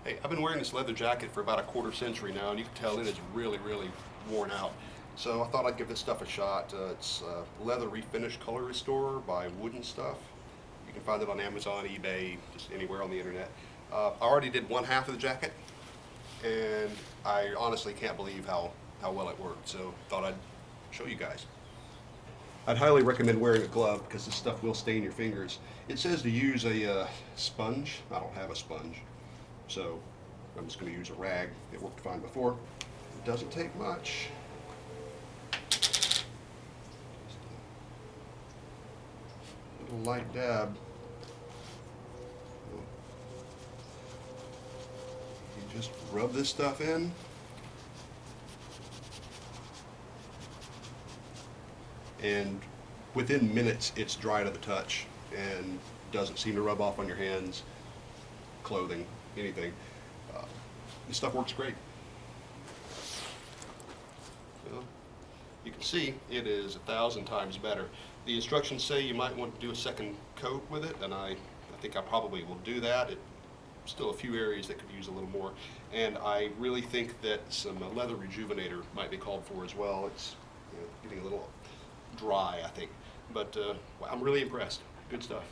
Hey, I've been wearing this leather jacket for about a quarter century now, and you can tell it is really, really worn out. So I thought I'd give this stuff a shot. It's Leather Refinish Color Restorer by Wooden Stuff. You can find it on Amazon, eBay, just anywhere on the internet. I already did one half of the jacket, and I honestly can't believe how well it worked. So thought I'd show you guys. I'd highly recommend wearing a glove because this stuff will stain your fingers. It says to use a sponge. I don't have a sponge, so I'm just going to use a rag. It worked fine before. It doesn't take much. Just a little light dab. You just rub this stuff in. And within minutes it's dry to the touch and doesn't seem to rub off on your hands, clothing, anything. This stuff works great. Well, you can see it is 1,000 times better. The instructions say you might want to do a second coat with it, and I think I probably will do that. Still a few areas that could use a little more, and I really think that some leather rejuvenator might be called for as well. It's getting a little dry, I think, but I'm really impressed. Good stuff.